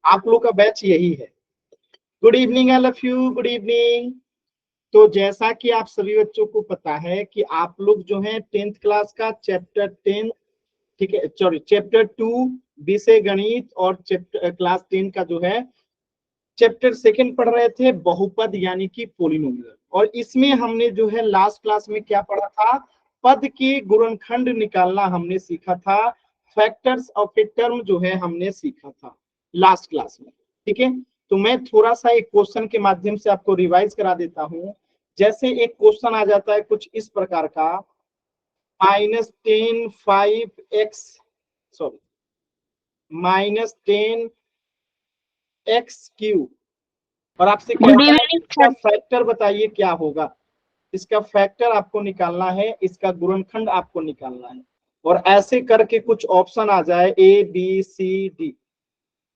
आप लोग का बैच यही है। Good evening all of you, good evening. तो जैसा कि आप सभी बच्चों को पता है कि आप लोग जो है 10th क्लास का चैप्टर 10, ठीक है, सॉरी चैप्टर 2 विषय गणित और चैप्टर क्लास 10 का जो है चैप्टर 2 पढ़ रहे थे, बहुपद यानी कि पोलिनोमियल। और इसमें हमने जो है लास्ट क्लास में क्या पढ़ा था, पद के गुणनखंड निकालना हमने सीखा था, फैक्टर्स ऑफ ए टर्म जो है हमने सीखा था लास्ट क्लास में। ठीक है, तो मैं थोड़ा सा एक क्वेश्चन के माध्यम से आपको रिवाइज करा देता हूं। जैसे एक क्वेश्चन आ जाता है कुछ इस प्रकार का, -10 5x, सॉरी -10x³ और आपसे कहता है कि इसका फैक्टर बताइए क्या होगा। इसका फैक्टर आपको निकालना है, इसका गुणनखंड आपको निकालना है। और ऐसे करके कुछ ऑप्शन आ जाए A B C D,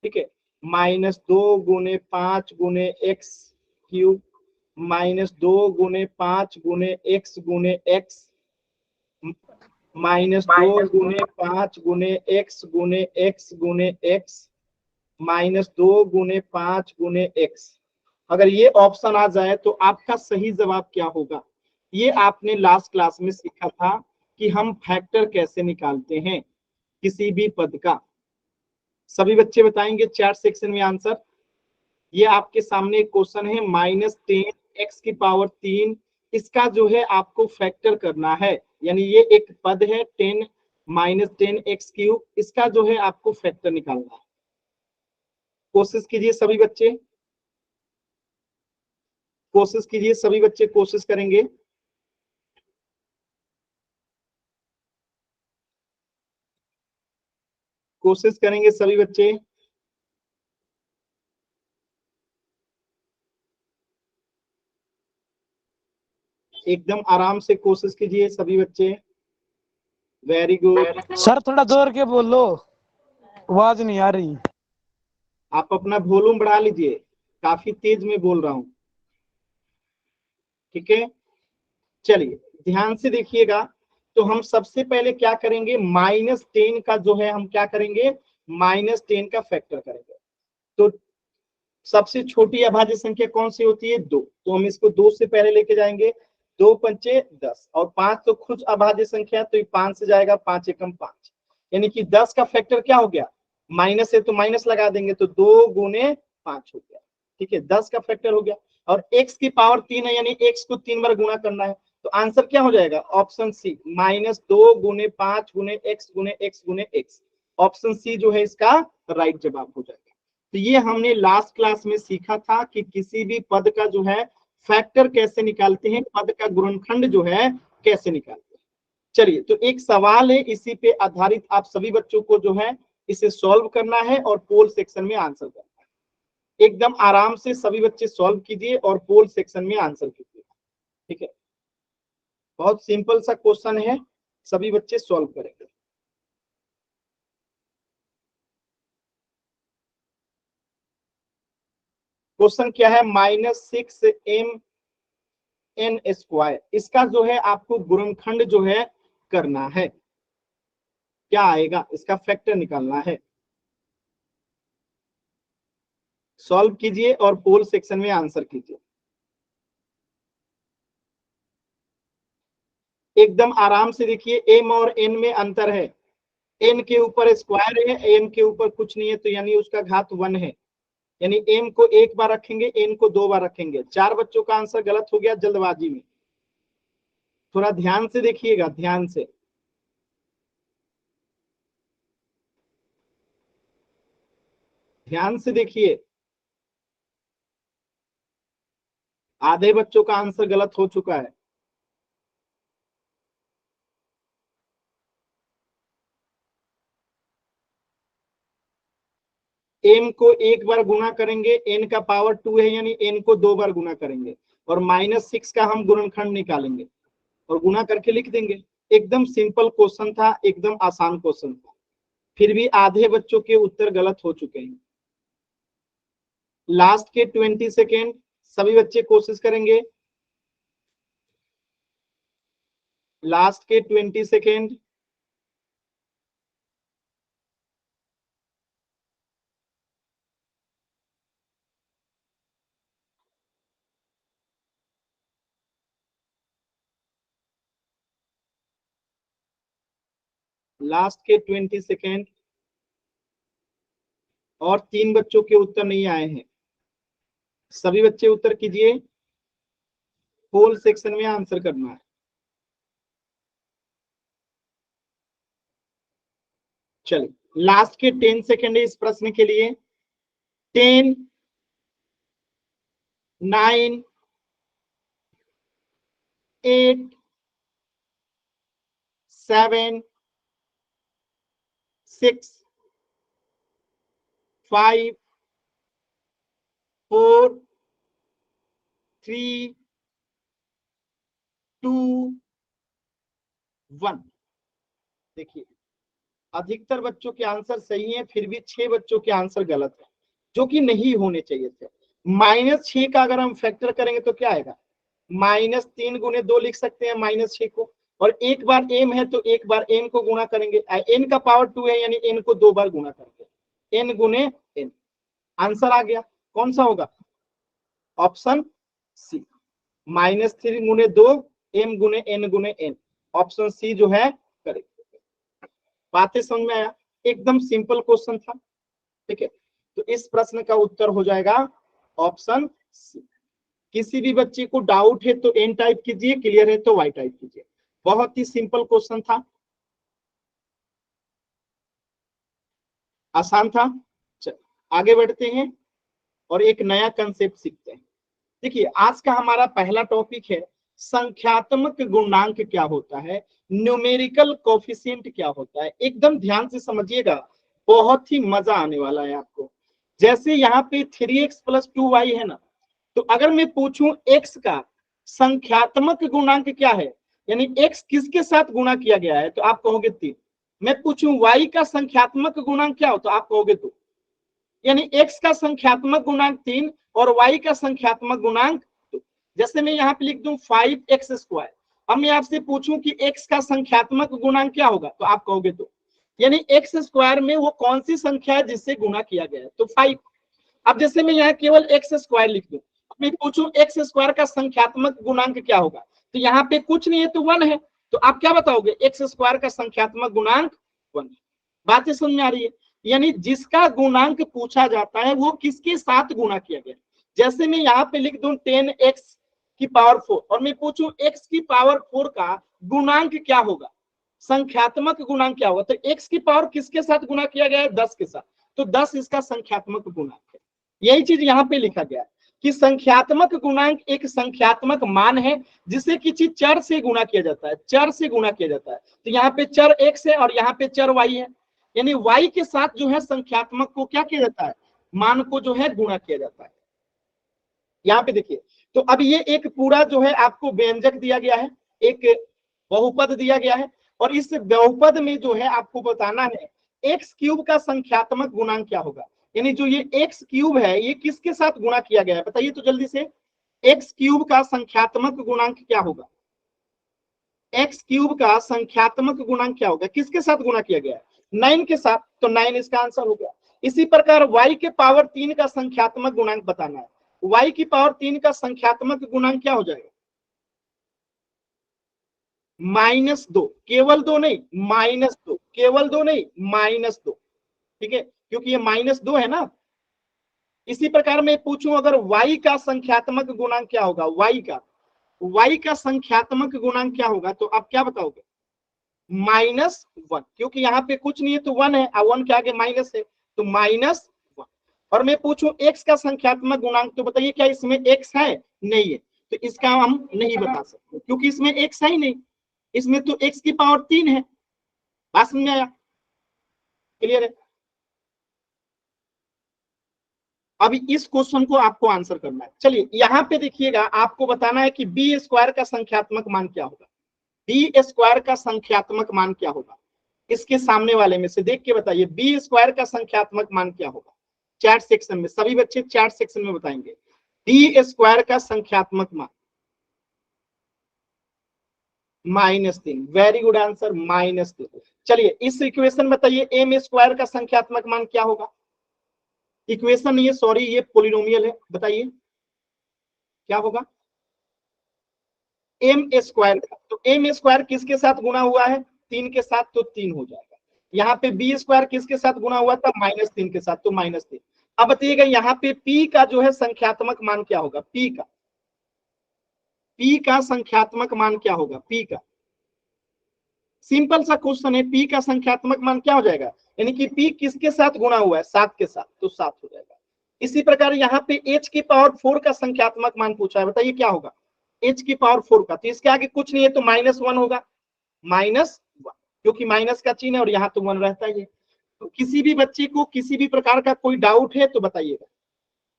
ठीक है, -2 × 5 × x³, -2 × 5 × x×x, -2 × 5 × x×x, -2 × 5 × x। अगर ये ऑप्शन आ जाए तो आपका सही जवाब क्या होगा। ये आपने लास्ट क्लास में सीखा था कि हम फैक्टर कैसे निकालते हैं किसी भी पद का। सभी बच्चे बताएंगे चैट सेक्शन में आंसर। ये आपके सामने एक क्वेश्चन है, -10 x⁻³ इसका जो है आपको फैक्टर करना है, यानी ये एक पद है 10 -10x³, इसका जो है आपको फैक्टर निकालना है। कोशिश कीजिए सभी बच्चे, कोशिश कीजिए सभी बच्चे, कोशिश करेंगे। कोशिश करेंगे सभी बच्चे। एकदम आराम से कोशिश कीजिए सभी बच्चे। Very good. सर थोड़ा जोर के बोल लो, आवाज नहीं आ रही। आप अपना वॉल्यूम बढ़ा लीजिए, काफी तेज में बोल रहा हूं। ठीक है, चलिए ध्यान से देखिएगा। तो हम सबसे पहले क्या करेंगे, -10 का जो है हम क्या करेंगे, -10 का फैक्टर करेंगे। तो सबसे छोटी अभाज्य संख्या कौन सी होती है, 2, तो हम इसको 2 से पहले लेके जाएंगे। 2 पंचे 10 और 5 तो खुद अभाज्य संख्या, तो 5 से जाएगा, 5 एकम 5, यानी कि 10 का फैक्टर क्या हो गया, माइनस है तो माइनस लगा देंगे, तो 2 × 5 हो गया। ठीक है, 10 का फैक्टर हो गया। और x की पावर 3 है, यानी x को 3 बार गुणा करना है, तो आंसर क्या हो जाएगा, option C, -2 × 5 × x × x × x। Option C जो है इसका राइट जवाब हो जाएगा। तो ये हमने लास्ट क्लास में सीखा था कि किसी भी पद का जो है फैक्टर कैसे निकालते हैं, पद का गुणनखंड जो है कैसे निकालते हैं। चलिए, तो एक सवाल है, इसी पे आधारित आप सभी बच्चों को जो है इसे सॉल्व करना है और पोल सेक्शन में आंसर करना है। एकदम आराम से सभी बच्चे सॉल्व कीजिए और पोल सेक्शन में आंसर कीजिए। ठीक है, बहुत सिंपल सा क्वेश्चन है, सभी बच्चे सॉल्व करेंगे। क्वेश्चन क्या है, -6m⁡n², इसका जो है आपको गुणनखंड जो है करना है। क्या आएगा, इसका फैक्टर निकालना है। सॉल्व कीजिए और पोल सेक्शन में आंसर कीजिए। एकदम आराम से देखिए, m और n में अंतर है। n के ऊपर स्क्वायर है, m के ऊपर कुछ नहीं है, तो यानी उसका घात 1 है, यानी m को एक बार रखेंगे, n को 2 बार रखेंगे। 4 बच्चों का आंसर गलत हो गया जल्दबाजी में। थोड़ा ध्यान से देखिएगा, ध्यान से। ध्यान से देखिए, आधे बच्चों का आंसर गलत हो चुका है। m को एक बार गुणा करेंगे, n का पावर 2 है, यानी n को 2 बार गुणा करेंगे, और -6 का हम गुणनखंड निकालेंगे और गुणा करके लिख देंगे। एकदम सिंपल क्वेश्चन था, एकदम आसान क्वेश्चन था, फिर भी आधे बच्चों के उत्तर गलत हो चुके हैं। लास्ट के 20 सेकेंड, सभी बच्चे कोशिश करेंगे। लास्ट के 20 सेकेंड। . . . . . . . . . . . . . . . . . . . . . . . . . . . . . . . . . . . . . . . . . . . . . . . . . . . . . . . . . . . लास्ट के 20 सेकेंड, और 3 बच्चों के उत्तर नहीं आए हैं। सभी बच्चे उत्तर कीजिए, पोल सेक्शन में आंसर करना है। चलिए लास्ट के 10 सेकेंड है इस प्रश्न के लिए। 10, 9, 8, 7, 6, 5, 4, 3, 2, 1। देखिए अधिकतर बच्चों के आंसर सही हैं, फिर भी 6 बच्चों के आंसर गलत है, जो कि नहीं होने चाहिए थे। -6 का अगर हम फैक्टर करेंगे तो क्या आएगा? -3 गुने 2 लिख सकते हैं -6 को, और एक बार m है तो एक बार m को गुणा करेंगे। n का पावर 2 है, यानी n को 2 बार गुणा करेंगे, n गुने n। आंसर आ गया, कौन सा होगा? ऑप्शन सी, -3 गुने 2, m गुने n गुने n। ऑप्शन सी जो है करेक्ट। बातें समझ में आया? एकदम सिंपल क्वेश्चन था, ठीक है। तो इस प्रश्न का उत्तर हो जाएगा ऑप्शन सी। किसी भी बच्चे को डाउट है तो एन टाइप कीजिए, क्लियर है तो वाई टाइप कीजिए। बहुत ही सिंपल क्वेश्चन था, आसान था। चलिए आगे बढ़ते हैं और एक नया कंसेप्ट सीखते हैं। देखिए आज का हमारा पहला टॉपिक है संख्यात्मक गुणांक क्या होता है, न्यूमेरिकल कोफिशिएंट क्या होता है। एकदम ध्यान से समझिएगा, बहुत ही मजा आने वाला है आपको। जैसे यहाँ पे 3x + 2y है ना, तो अगर मैं पूछूं x का संख्यात्मक गुणांक क्या है, यानी x किसके साथ गुणा किया गया है, तो आप कहोगे 3। मैं पूछूं y का संख्यात्मक गुणांक क्या हो, तो आप कहोगे 2। यानी x का संख्यात्मक गुणांक 3 और y का संख्यात्मक गुणांक 2। जैसे मैं यहाँ पे लिख दूं 5x²। अब मैं आपसे पूछूं कि x का संख्यात्मक गुणांक क्या होगा, तो आप कहोगे 2। यानी x² में वो कौन सी संख्या है जिससे गुणा किया गया है, तो 5। अब जैसे मैं यहाँ केवल x² लिख दूं, मैं पूछूं x² का संख्यात्मक गुणांक क्या होगा, तो यहाँ पे कुछ नहीं है तो 1 है। तो आप क्या बताओगे? x² का संख्यात्मक गुणांक 1। बातें समझ में आ रही है? यानी जिसका गुणांक पूछा जाता है वो किसके साथ गुणा किया गया। जैसे मैं यहाँ पे लिख दूं 10x⁴ और मैं पूछूं x⁴ का गुणांक क्या होगा, संख्यात्मक गुणांक क्या होगा, तो x⁴ किसके साथ गुणा किया गया है? 10 के साथ। तो 10 इसका संख्यात्मक गुणांक है। यही चीज यहाँ पे लिखा गया है कि संख्यात्मक गुणांक एक संख्यात्मक मान है जिसे किसी चर से गुणा किया जाता है, चर से गुणा किया जाता है। तो यहाँ पे चर x है और यहाँ पे चर y है, यानी y के साथ जो है संख्यात्मक को क्या किया जाता है, मान को जो है गुणा किया जाता है। यहाँ पे देखिए, तो अब ये एक पूरा जो है आपको व्यंजक दिया गया है, एक बहुपद दिया गया है, और इस बहुपद में जो है आपको बताना है x³ का संख्यात्मक गुणांक क्या होगा। यानी जो ये x³ है ये किसके साथ गुणा किया गया है, बताइए तो जल्दी से। x³ का संख्यात्मक गुणांक क्या होगा, x³ का संख्यात्मक गुणांक क्या होगा, किसके साथ गुणा किया गया है? 9 के साथ, तो 9 इसका आंसर हो गया। इसी प्रकार y के पावर 3 का संख्यात्मक गुणांक बताना है, y की पावर 3 का संख्यात्मक गुणांक क्या हो जाएगा? -2, केवल 2 नहीं, -2, केवल 2 नहीं, -2, ठीक है, क्योंकि ये -2 है ना। इसी प्रकार मैं पूछूं अगर y का संख्यात्मक गुणांक क्या होगा, y का संख्यात्मक गुणांक क्या होगा, तो आप क्या बताओगे? -1, क्योंकि यहाँ पे कुछ नहीं है तो 1 है, 1 के आगे माइनस है, तो -1। और मैं पूछूं x का संख्यात्मक गुणांक, तो बताइए क्या इसमें x है? नहीं है, तो इसका हम नहीं बता सकते क्योंकि इसमें x है ही नहीं, इसमें तो x की पावर 3 है। बात समझ में आया? क्लियर है? अभी इस क्वेश्चन को आपको आंसर करना है। चलिए यहाँ पे देखिएगा, आपको बताना है कि b² का संख्यात्मक मान क्या होगा, b² का संख्यात्मक मान क्या होगा। इसके सामने वाले में से देख के बताइए b² का संख्यात्मक मान क्या होगा। चैट सेक्शन में सभी बच्चे चैट सेक्शन में बताएंगे b² का संख्यात्मक मान। -3, वेरी गुड आंसर, -3। चलिए इस इक्वेशन बताइए m² का संख्यात्मक मान क्या होगा। इक्वेशन नहीं है, सॉरी, ये पोलिनोमियल है, बताइए क्या होगा। m² का, तो m² किसके साथ गुणा हुआ है? 3 के साथ, तो 3 हो जाएगा। यहाँ पे बी स्क्वायर किसके साथ गुणा हुआ था, -3 के साथ, तो -3। अब बताइएगा यहाँ पे पी का जो है संख्यात्मक मान क्या होगा, पी का संख्यात्मक मान क्या होगा, पी का। सिंपल सा क्वेश्चन है, पी का संख्यात्मक मान क्या हो जाएगा, यानी कि पी किसके साथ गुणा हुआ है, 7 के साथ, तो 7 हो जाएगा। इसी प्रकार यहाँ पे h की पावर 4 का संख्यात्मक मान पूछा है, बताइए क्या होगा, h की पावर 4 का, तो इसके आगे कुछ नहीं है तो -1 होगा, -1, क्योंकि माइनस का चिन्ह है और यहाँ तो 1 रहता ही है। तो किसी भी बच्चे को किसी भी प्रकार का कोई डाउट है तो बताइएगा,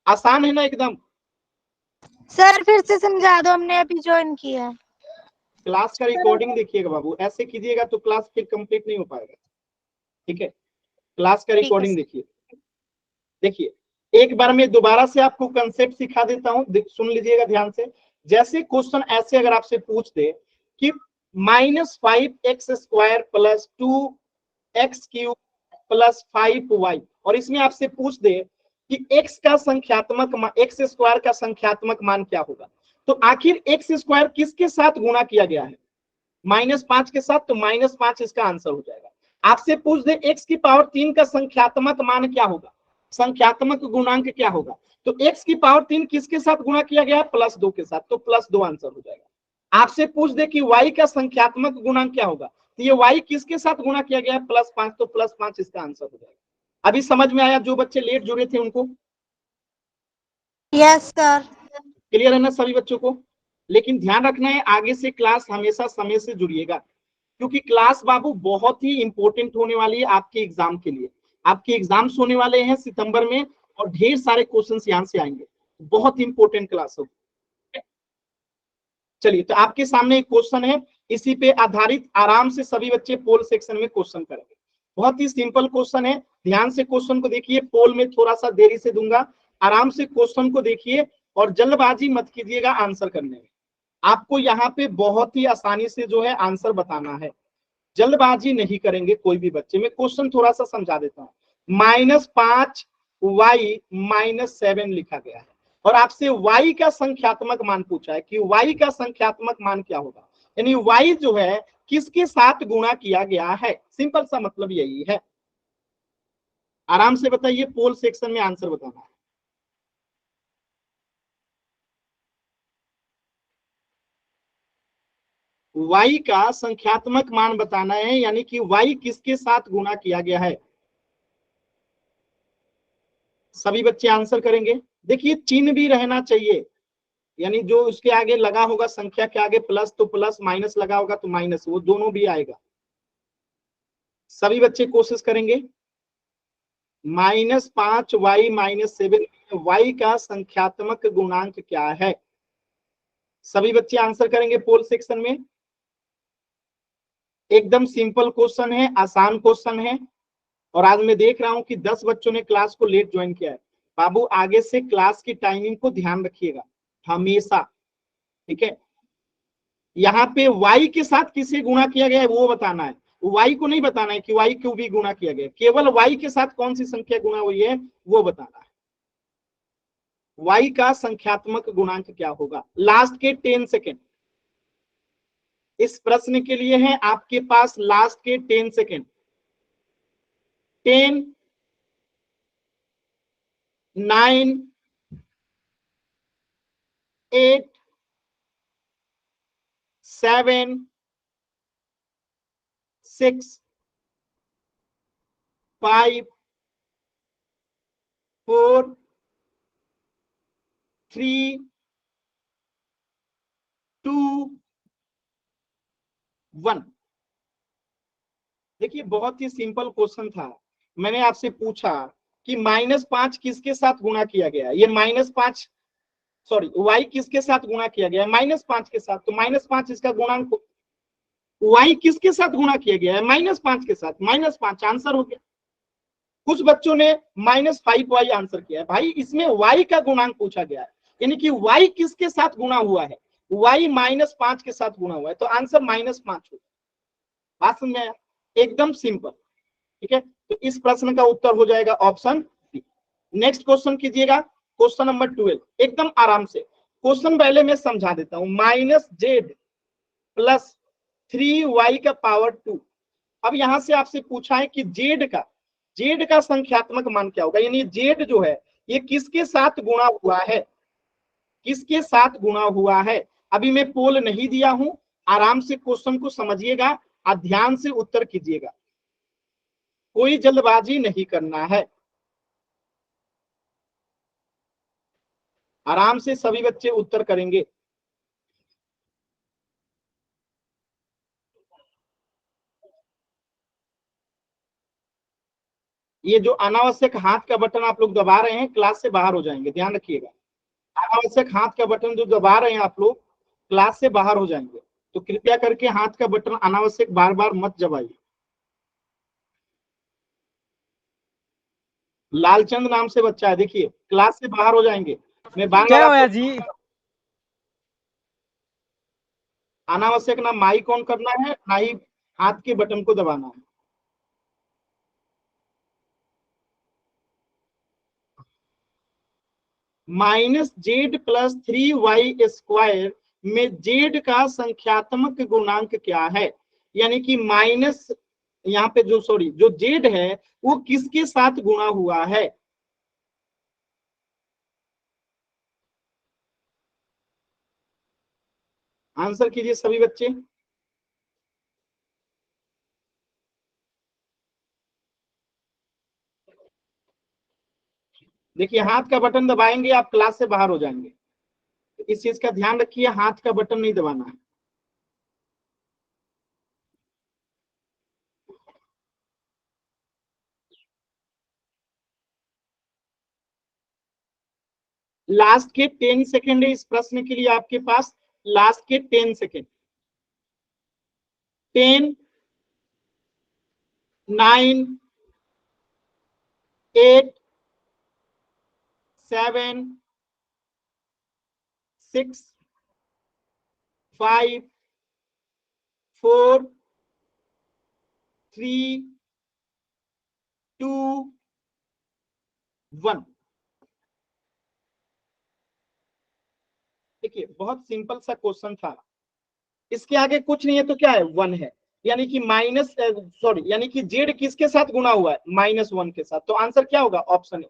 आसान है ना एकदम। सर फिर से समझा दो, हमने अभी ज्वाइन किया है। क्लास का रिकॉर्डिंग देखिएगा बाबू, ऐसे कीजिएगा तो क्लास फिर कंप्लीट नहीं हो पाएगा, ठीक है। क्लास का रिकॉर्डिंग देखिए, एक बार मैं दोबारा से आपको कंसेप्ट सिखा देता हूं, सुन लीजिएगा ध्यान से। जैसे क्वेश्चन ऐसे अगर आपसे पूछ दे कि -5x² + 2x³ + 5y, और इसमें आपसे पूछ दे कि x का संख्यात्मक x² का संख्यात्मक मान क्या होगा, तो आखिर x² किसके साथ गुणा किया गया है, -5 के साथ, तो -5 इसका आंसर हो जाएगा। आपसे पूछ दे x की पावर 3 का संख्यात्मक मान क्या होगा, संख्यात्मक गुणांक क्या होगा, तो x की पावर 3 किसके साथ गुणा किया गया है, +2 के साथ, तो +2 आंसर हो जाएगा। आपसे पूछ दे कि y का संख्यात्मक गुणांक क्या होगा, तो ये y किसके साथ गुणा किया गया है, +5, तो +5 इसका आंसर हो जाएगा। अभी समझ में आया, जो बच्चे लेट जुड़े थे उनको? Yes sir. क्लियर है ना सभी बच्चों को? लेकिन ध्यान रखना है, आगे से क्लास हमेशा समय से जुड़िएगा, क्योंकि क्लास बाबू बहुत ही इंपॉर्टेंट होने वाली है आपके एग्जाम के लिए। आपके एग्जाम्स होने वाले हैं सितंबर में, और ढेर सारे क्वेश्चंस यहां से आएंगे, बहुत इंपॉर्टेंट क्लास होगी। चलिए, तो आपके सामने एक क्वेश्चन है, इसी पे आधारित आराम से सभी बच्चे पोल सेक्शन में क्वेश्चन करेंगे। बहुत ही सिंपल क्वेश्चन है, ध्यान से क्वेश्चन को देखिए, पोल में थोड़ा सा देरी से दूंगा, आराम से क्वेश्चन को देखिए और जल्दबाजी मत कीजिएगा आंसर करने में। आपको यहाँ पे बहुत ही आसानी से जो है आंसर बताना है, जल्दबाजी नहीं करेंगे कोई भी बच्चे। मैं क्वेश्चन थोड़ा सा समझा देता हूँ। -5y - 7 लिखा गया है, और आपसे y का संख्यात्मक मान पूछा है कि y का संख्यात्मक मान क्या होगा, यानी y जो है किसके साथ गुणा किया गया है, सिंपल सा मतलब यही है। आराम से बताइए, पोल सेक्शन में आंसर बताना है। y का संख्यात्मक मान बताना है, यानी कि y किसके साथ गुणा किया गया है। सभी बच्चे आंसर करेंगे। देखिए, चिन्ह भी रहना चाहिए, यानी जो उसके आगे लगा होगा संख्या के आगे प्लस तो प्लस, माइनस लगा होगा तो माइनस, वो दोनों भी आएगा। सभी बच्चे कोशिश करेंगे। -5y - 7 y का संख्यात्मक गुणांक क्या है, सभी बच्चे आंसर करेंगे पोल सेक्शन में। एकदम सिंपल क्वेश्चन है, आसान क्वेश्चन है, और आज मैं देख रहा हूं कि 10 बच्चों ने क्लास को लेट ज्वाइन किया है। बाबू आगे से क्लास की टाइमिंग को ध्यान रखिएगा हमेशा, ठीक है। यहाँ पे y के साथ किसे गुणा किया गया है वो बताना है, y को नहीं बताना है कि y क्यों भी गुणा किया गया, केवल y के साथ कौन सी संख्या गुणा हुई है वो बताना है। y का संख्यात्मक गुणांक क्या होगा। लास्ट के 10 सेकेंड इस प्रश्न के लिए है आपके पास, लास्ट के 10 सेकेंड। 10, 9, 8, 7, 6, 5, 4, 3, 2, 1। देखिए, बहुत ही सिंपल क्वेश्चन था। मैंने आपसे पूछा कि -5 किसके साथ गुणा किया गया, ये -5 सॉरी y किसके साथ गुणा किया गया है, -5 के साथ, तो -5 इसका गुणांक, y किसके साथ गुणा किया गया है, -5 के साथ, -5 आंसर हो गया। कुछ बच्चों ने -5y आंसर किया है। भाई इसमें y का गुणांक पूछा गया है, यानी कि y किसके साथ गुणा हुआ है, y -5 के साथ गुणा हुआ है, तो आंसर -5 होगा। बात समझ में आया, एकदम सिंपल, ठीक है। तो इस प्रश्न का उत्तर हो जाएगा ऑप्शन सी। नेक्स्ट क्वेश्चन कीजिएगा, क्वेश्चन नंबर 12, एकदम आराम से। क्वेश्चन पहले मैं समझा देता हूं। -z + 3y का पावर 2 अब यहां से आपसे पूछा है कि जेड का संख्यात्मक मान क्या होगा, यानी जेड जो है ये किसके साथ गुणा हुआ है, किसके साथ गुणा हुआ है। अभी मैं पोल नहीं दिया हूं, आराम से क्वेश्चन को समझिएगा और ध्यान से उत्तर कीजिएगा, कोई जल्दबाजी नहीं करना है, आराम से सभी बच्चे उत्तर करेंगे। ये जो अनावश्यक हाथ का बटन आप लोग दबा रहे हैं क्लास से बाहर हो जाएंगे, ध्यान रखिएगा। अनावश्यक हाथ का बटन जो दबा रहे हैं आप लोग क्लास से बाहर हो जाएंगे, तो कृपया करके हाथ का बटन अनावश्यक बार बार मत दबाइए। लालचंद नाम से बच्चा है, देखिए क्लास से बाहर हो जाएंगे। मैं बार क्या बार होया आपको जी? अनावश्यक ना माइक ऑन करना है ना ही हाथ के बटन को दबाना है। -z+3y² में जेड का संख्यात्मक गुणांक क्या है, यानी कि माइनस यहाँ पे जो जेड है वो किसके साथ गुणा हुआ है। आंसर कीजिए सभी बच्चे। देखिए हाथ का बटन दबाएंगे आप क्लास से बाहर हो जाएंगे, तो इस चीज का ध्यान रखिए, हाथ का बटन नहीं दबाना है। लास्ट के 10 सेकेंड है इस प्रश्न के लिए आपके पास, लास्ट के 10 सेकेंड। 10, 9, 8, 7, 6, 5, 4, 3, 2, 1। देखिए बहुत सिंपल सा क्वेश्चन था, इसके आगे कुछ नहीं है तो क्या है, 1 है, यानी कि यानी कि जेड किसके साथ गुणा हुआ है, -1 के साथ, तो आंसर क्या होगा, ऑप्शन ए।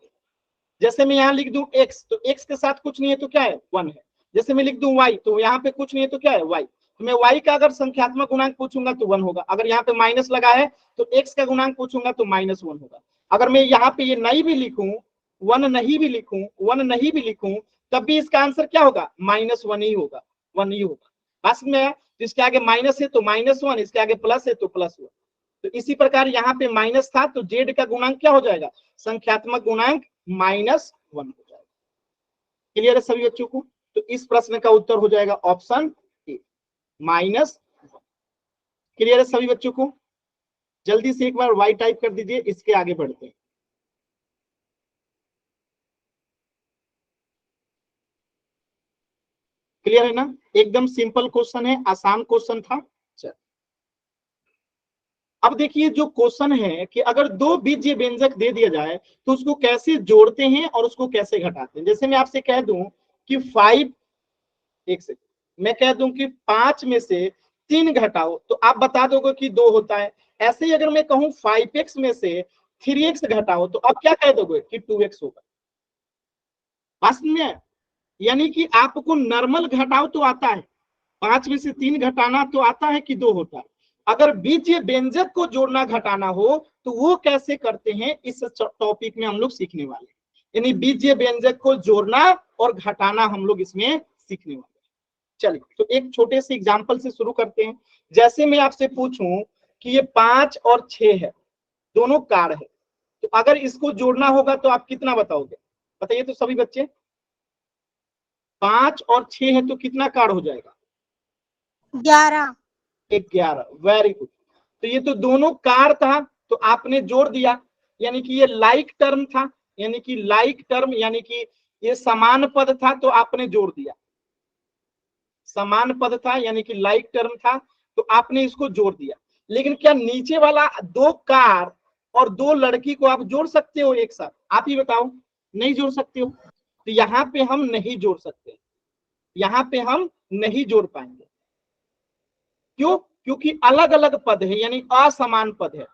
जैसे मैं यहाँ लिख दूं x, तो x के साथ कुछ नहीं है तो क्या है, 1 है। जैसे मैं लिख दूं y, तो यहाँ पे कुछ नहीं है तो क्या है, y। तो मैं y का अगर संख्यात्मक गुणांक पूछूंगा तो 1 होगा, अगर यहाँ पे माइनस लगा है तो x का गुणांक पूछूंगा तो -1 होगा। अगर मैं यहाँ पे ये नहीं भी लिखूं, 1 नहीं भी लिखूं, 1 नहीं भी लिखूं, तब भी इसका आंसर क्या होगा, -1 ही होगा, 1 ही होगा। बस में तो इसके आगे माइनस है तो -1, इसके आगे प्लस है तो +1। तो इसी प्रकार यहाँ पे माइनस था तो जेड का गुणांक क्या हो जाएगा, संख्यात्मक गुणांक -1 हो जाएगा। क्लियर है सभी बच्चों को, तो इस प्रश्न का उत्तर हो जाएगा ऑप्शन ए, -1। क्लियर है सभी बच्चों को, जल्दी से एक बार वाई टाइप कर दीजिए, इसके आगे बढ़ते हैं। क्लियर है ना, एकदम सिंपल क्वेश्चन है, आसान क्वेश्चन था। चल अब देखिए जो क्वेश्चन है कि अगर दो बीजीय व्यंजक दे दिया जाए तो उसको कैसे जोड़ते हैं और उसको कैसे घटाते हैं। जैसे मैं आपसे कह दूं कि 5, एक सेकंड, मैं कह दूं कि 5 में से 3 घटाओ तो आप बता दोगे कि 2 होता है। ऐसे ही अगर मैं कहूं 5x में से 3x घटाओ तो आप क्या कह दोगे कि 2x होगा। वास्तव में यानी कि आपको नॉर्मल घटाओ तो आता है, 5 में से 3 घटाना तो आता है कि 2 होता है। अगर बीजीय व्यंजक को जोड़ना घटाना हो तो वो कैसे करते हैं, इस टॉपिक में हम लोग सीखने वाले हैं। यानी बीजीय व्यंजक को जोड़ना और घटाना हम लोग इसमें सीखने वाले हैं। चलिए तो एक छोटे से एग्जांपल से शुरू करते हैं। जैसे मैं आपसे पूछूं कि ये 5 और 6 है, दोनों कार है, तो अगर इसको जोड़ना होगा तो आप कितना बताओगे, बताइए तो सभी बच्चे। 5 और 6 है तो कितना कार हो जाएगा, 11। 11। Very good. तो ये तो दोनों कार था तो आपने जोड़ दिया, यानी कि ये लाइक टर्म था, यानी कि लाइक टर्म यानी कि ये समान पद था तो आपने जोड़ दिया, समान पद था यानी कि लाइक टर्म था तो आपने इसको जोड़ दिया। लेकिन क्या नीचे वाला 2 कार और 2 लड़की को आप जोड़ सकते हो एक साथ, आप ही बताओ, नहीं जोड़ सकते हो। तो यहाँ पे हम नहीं जोड़ सकते, यहाँ पे हम नहीं जोड़ पाएंगे। क्यों, क्योंकि अलग अलग पद है, यानी असमान पद है,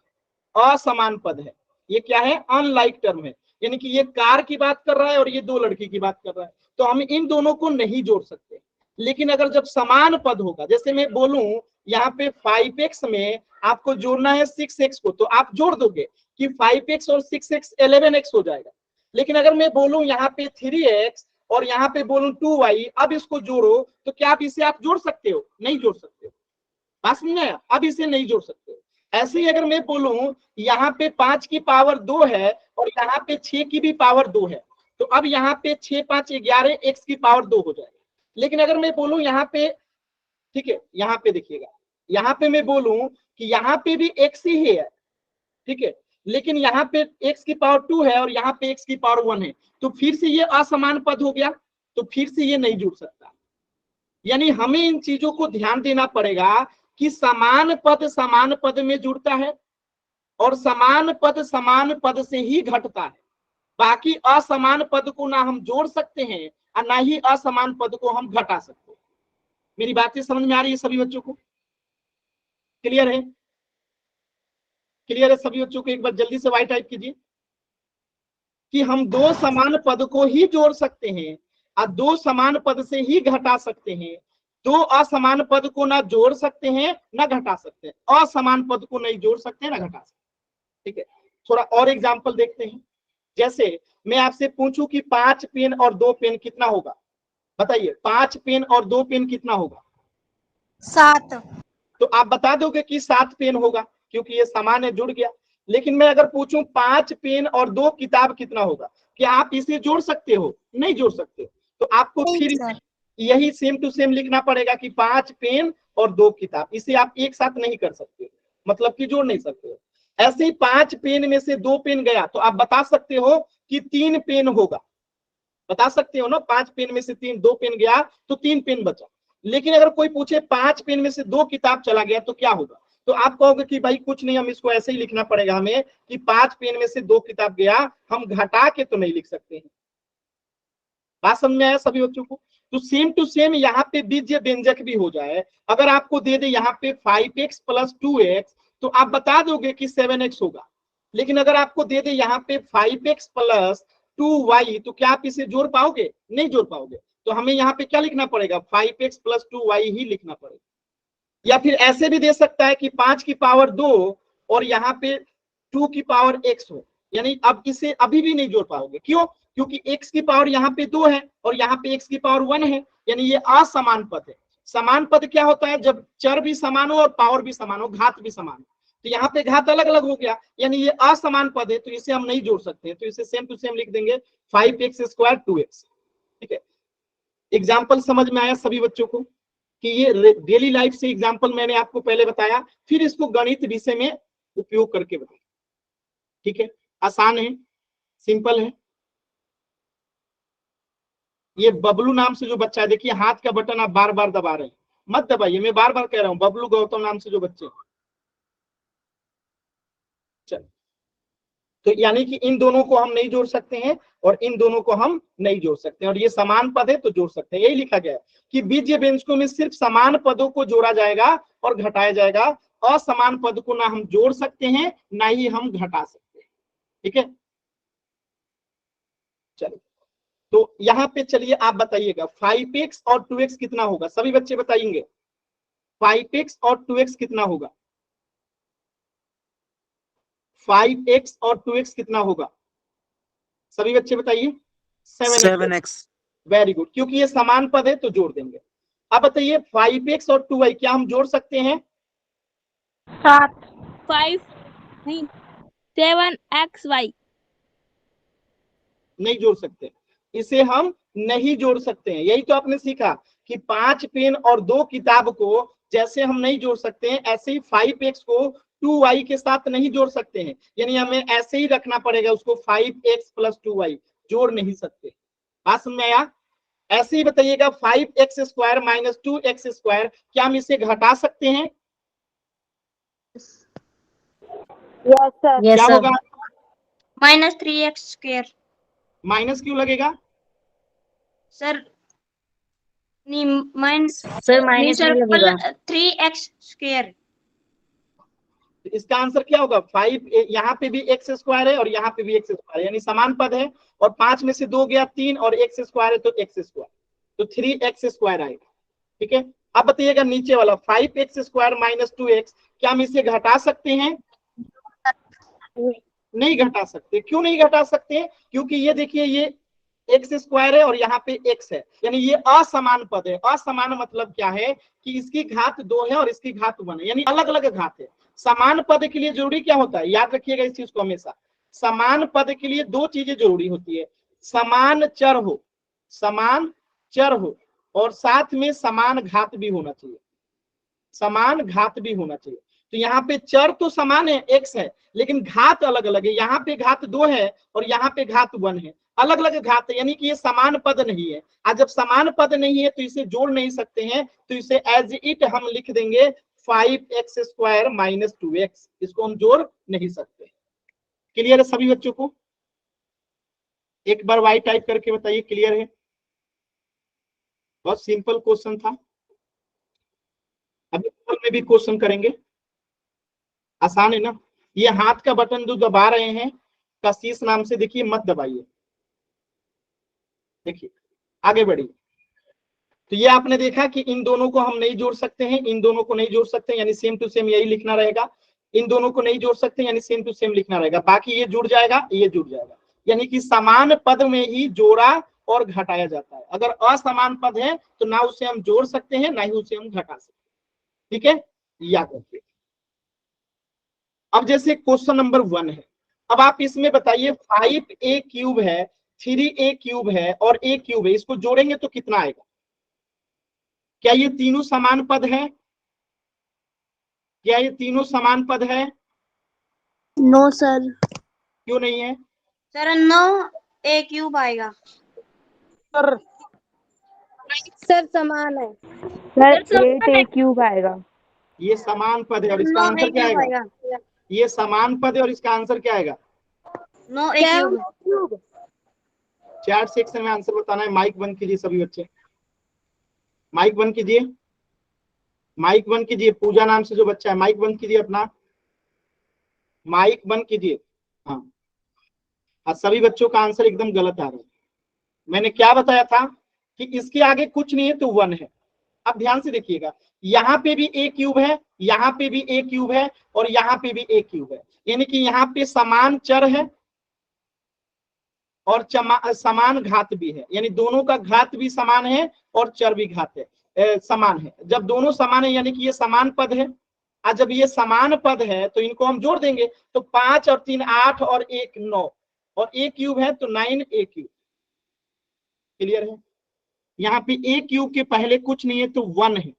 असमान पद है। ये क्या है? अनलाइक टर्म है, यानी कि ये कार की बात कर रहा है और ये दो लड़की की बात कर रहा है, तो हम इन दोनों को नहीं जोड़ सकते। लेकिन अगर जब समान पद होगा, जैसे मैं बोलूं यहाँ पे 5x में आपको जोड़ना है 6x को, तो आप जोड़ दोगे कि 5x और 6x 11x हो जाएगा। लेकिन अगर मैं बोलूं यहाँ पे 3x और यहाँ पे बोलूं 2y, अब इसको जोड़ो, तो क्या आप इसे आप जोड़ सकते हो? नहीं जोड़ सकते हो। बात समझ में आया? अब इसे नहीं जोड़ सकते हो। ऐसे ही अगर मैं बोलूं यहाँ पे 5 की पावर 2 है और यहाँ पे 6 की भी पावर 2 है, तो अब यहाँ पे 6 5 11 x की पावर 2 हो जाएगा। लेकिन अगर मैं बोलूं यहाँ पे, ठीक है, यहाँ पे देखिएगा, यहाँ पे मैं बोलूं कि यहाँ पे भी x ही है, ठीक है, लेकिन यहाँ पे x की पावर 2 है और यहाँ पे x की पावर 1 है, तो फिर से ये असमान पद हो गया, तो फिर से ये नहीं जुड़ सकता। यानी हमें इन चीजों को ध्यान देना पड़ेगा कि समान पद में जुड़ता है और समान पद से ही घटता है। बाकी असमान पद को ना हम जोड़ सकते हैं और ना ही असमान पद को हम घटा सकते हैं। मेरी बातें समझ में आ रही है सभी बच्चों को? क्लियर है? क्लियर है सभी बच्चों को? एक बार जल्दी से वाई टाइप कीजिए कि हम दो समान पद को ही जोड़ सकते हैं और दो समान पद से ही घटा सकते हैं। दो असमान पद को ना जोड़ सकते हैं ना घटा सकते हैं, असमान पद को नहीं जोड़ सकते ना घटा सकते। ठीक है, थोड़ा और एग्जांपल देखते हैं। जैसे मैं आपसे पूछूं कि 5 पेन और 2 पेन कितना होगा, बताइए 5 पेन और 2 पेन कितना होगा? 7। तो आप बता दोगे कि 7 पेन होगा, क्योंकि ये समान है, जुड़ गया। लेकिन मैं अगर पूछूं 5 पेन और 2 किताब कितना होगा, क्या आप इसे जोड़ सकते हो? नहीं जोड़ सकते। तो आपको फिर यही सेम टू सेम लिखना पड़ेगा कि 5 पेन और 2 किताब, इसे आप एक साथ नहीं कर सकते, मतलब कि जोड़ नहीं सकते। ऐसे ही 5 पेन में से 2 पेन गया, तो आप बता सकते हो कि 3 पेन होगा, बता सकते हो ना। 5 पेन में से 2 पेन गया तो 3 पेन बचा। लेकिन अगर कोई पूछे 5 पेन में से 2 किताब चला गया तो क्या होगा, तो आप कहोगे कि भाई कुछ नहीं, हम इसको ऐसे ही लिखना पड़ेगा हमें कि 5 पेन में से 2 किताब गया, हम घटा के तो नहीं लिख सकते हैं। बात समझ में आया सभी बच्चों को? तो सेम टू सेम यहाँ पे बीजीय व्यंजक भी हो जाए। अगर आपको दे दे यहाँ पे 5x + 2x, तो आप बता दोगे कि 7x होगा। लेकिन अगर आपको दे दे यहाँ पे 5x + 2y, तो क्या आप इसे जोड़ पाओगे? नहीं जोड़ पाओगे। तो हमें यहाँ पे क्या लिखना पड़ेगा? 5x + 2y ही लिखना पड़ेगा। या फिर ऐसे भी दे सकता है कि 5 की पावर 2 और यहाँ पे 2 की पावर x हो, यानी अब इसे अभी भी नहीं जोड़ पाओगे। क्यों? क्योंकि x की पावर यहाँ पे 2 है और यहाँ पे x की पावर 1 है, यानी ये असमान पद है। समान पद क्या होता है? जब चर भी समान हो और पावर भी समान हो, घात भी समान हो। तो यहाँ पे घात अलग अलग हो गया, यानी ये असमान पद है, तो इसे हम नहीं जोड़ सकते। तो इसे सेम टू सेम लिख देंगे 5x² 2x। ठीक है, एग्जाम्पल समझ में आया सभी बच्चों को कि ये डेली लाइफ से एग्जाम्पल मैंने आपको पहले बताया, फिर इसको गणित विषय में उपयोग करके बताया। ठीक है, आसान है, सिंपल है। ये बबलू नाम से जो बच्चा है, देखिए हाथ का बटन आप बार बार दबा रहे हैं, मत दबाइए, मैं बार बार कह रहा हूं। बबलू गौतम नाम से जो बच्चे, चल, तो यानी कि इन दोनों को हम नहीं जोड़ सकते हैं और इन दोनों को हम नहीं जोड़ सकते हैं, और ये समान पद है तो जोड़ सकते हैं। यही लिखा गया है कि बीजीय व्यंजकों में सिर्फ समान पदों को जोड़ा जाएगा और घटाया जाएगा, असमान पद को ना हम जोड़ सकते हैं ना ही हम घटा सकते हैं। ठीक है, चलिए, तो यहाँ पे चलिए आप बताइएगा 5x और 2x कितना होगा? सभी बच्चे बताएंगे 5x और 2x कितना होगा? 5x और 2x कितना होगा? सभी बच्चे बताइए। 7x। वेरी गुड, क्योंकि ये समान पद है तो जोड़ देंगे। अब बताइए 5x और 2y क्या हम जोड़ सकते हैं? 7xy नहीं जोड़ सकते, इसे हम नहीं जोड़ सकते हैं। यही तो आपने सीखा कि 5 पेन और 2 किताब को जैसे हम नहीं जोड़ सकते हैं, ऐसे ही 5x को 2y के साथ नहीं जोड़ सकते हैं, यानी हमें ऐसे ही रखना पड़ेगा उसको 5x + 2y, जोड़ नहीं सकते। बात समझ में आया? ऐसे ही बताइएगा 5x² - 2x², क्या हम इसे घटा सकते हैं? Yes sir. क्या होगा? -3x²। माइनस क्यों लगेगा सर नहीं, माइनस सर माइनस नहीं लगेगा। 3x²। तो इसका आंसर क्या होगा 5, यहाँ पे भी एक्स स्क्वायर है और यहाँ पे भी एक्स स्क्वायर है, यानी समान पद है, और 5 में से 2 गया 3 और एक्स स्क्वायर है तो एक्स स्क्वायर, तो 3x स्क्वायर आएगा। ठीक है, अब बताइएगा नीचे वाला 5x स्क्वायर माइनस 2x, क्या हम इसे घटा सकते हैं? नहीं घटा सकते। क्यों नहीं घटा सकते? क्योंकि ये देखिए ये एक्स स्क्वायर है और यहाँ पे एक्स है, यानी ये असमान पद है। असमान मतलब क्या है कि इसकी घात 2 है और इसकी घात 1 है, यानी अलग अलग घात है। समान पद के लिए जरूरी क्या होता है, याद रखिएगा इस चीज को हमेशा, समान पद के लिए 2 चीजें जरूरी होती है, समान चर हो, समान चर हो, और साथ में समान घात भी होना चाहिए, समान घात भी होना चाहिए। तो यहाँ पे चर तो समान है, एक्स है, लेकिन घात अलग अलग है, यहाँ पे घात 2 है और यहाँ पे घात 1 है, अलग अलग घात है, यानी कि ये समान पद नहीं है। आज जब समान पद नहीं है तो इसे जोड़ नहीं सकते हैं, तो इसे एज इट हम लिख देंगे 5x स्क्वायर माइनस 2x, इसको हम जोड़ नहीं सकते। क्लियर है सभी बच्चों को? एक बार y टाइप करके बताइए, क्लियर है? बहुत सिंपल क्वेश्चन था। अभी में भी क्वेश्चन करेंगे, आसान है ना? ये हाथ का बटन जो दबा रहे हैं कशिश नाम से, देखिए मत दबाइए, देखिए आगे बढ़िए। तो ये आपने देखा कि इन दोनों को हम नहीं जोड़ सकते हैं, इन दोनों को नहीं जोड़ सकते, यानी सेम टू सेम यही लिखना रहेगा। इन दोनों को नहीं जोड़ सकते, यानी सेम टू सेम लिखना रहेगा, बाकी ये जुड़ जाएगा, ये जुड़ जाएगा, यानी कि समान पद में ही जोड़ा और घटाया जाता है। अगर असमान पद है तो ना उसे हम जोड़ सकते हैं ना ही उसे हम घटा सकते हैं। ठीक है, याद रखिए। अब जैसे क्वेश्चन नंबर 1 है, अब आप इसमें बताइए 5a क्यूब है, 3a क्यूब है और a क्यूब है, इसको जोड़ेंगे तो कितना आएगा? क्या ये तीनों समान पद है? क्या ये तीनों समान पद है? No sir. क्यों नहीं है? सर 9a क्यूब आएगा। सर सर समान है। सर 8a क्यूब आएगा। ये समान पद है और इसका आंसर क्या आएगा? ये समान पद है और इसका आंसर क्या आएगा? 9a cube. चैट सेक्शन में आंसर बताना है। माइक बंद कीजिए सभी बच्चे, माइक बंद कीजिए, माइक बंद कीजिए। पूजा नाम से जो बच्चा है माइक बंद कीजिए अपना, माइक बंद कीजिए। हाँ, आज सभी बच्चों का आंसर एकदम गलत आ रहा है। मैंने क्या बताया था कि इसके आगे कुछ नहीं है तो 1 है। अब ध्यान से देखिएगा, यहाँ पे भी a क्यूब है, यहाँ पे भी a क्यूब है और यहाँ पे भी a क्यूब है, यानी कि यहाँ पे समान चर है और समान घात भी है, यानी दोनों का घात भी समान है और चर भी घात है समान है। जब दोनों समान है यानी कि ये समान पद है, और जब ये समान पद है तो इनको हम जोड़ देंगे, तो 5 और 3 8 और 1 9 और a क्यूब है तो 9a क्यूब। क्लियर है? यहाँ पे a क्यूब के पहले कुछ नहीं है तो 1 है,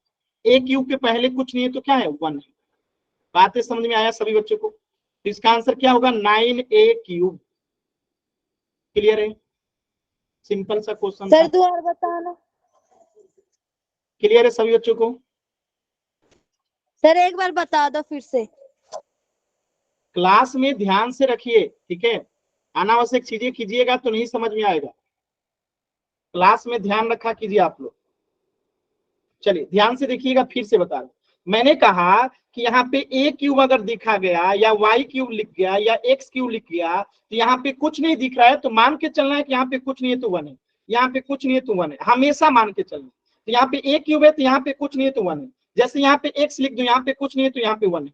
a क्यूब के पहले कुछ नहीं है तो क्या है 1 है। बातें समझ में आया सभी बच्चों को? तो इसका आंसर क्या होगा 9a क्यूब। क्लियर है? सिंपल सा क्वेश्चन सर था। दोबारा बताना। क्लियर है सभी बच्चों को? सर एक बार बता दो फिर से। क्लास में ध्यान से रखिए, ठीक है? अनावश्यक चीजें कीजिएगा तो नहीं समझ में आएगा। क्लास में ध्यान रखा कीजिए आप लोग। चलिए ध्यान से देखिएगा, फिर से बता रहा हूं। मैंने कहा कि यहाँ पे a क्यूब अगर दिखा गया या y क्यूब लिख गया या x क्यूब लिख गया तो यहाँ पे कुछ नहीं दिख रहा है तो मान के चलना है कि यहाँ पे कुछ नहीं है तो 1 है, यहाँ पे कुछ नहीं है तो 1 है, हमेशा मान के चलना। तो यहाँ पे a क्यूब है तो यहाँ पे कुछ नहीं है तो 1 है, जैसे यहाँ पे x लिख दो यहाँ पे कुछ नहीं है तो यहाँ पे 1 है,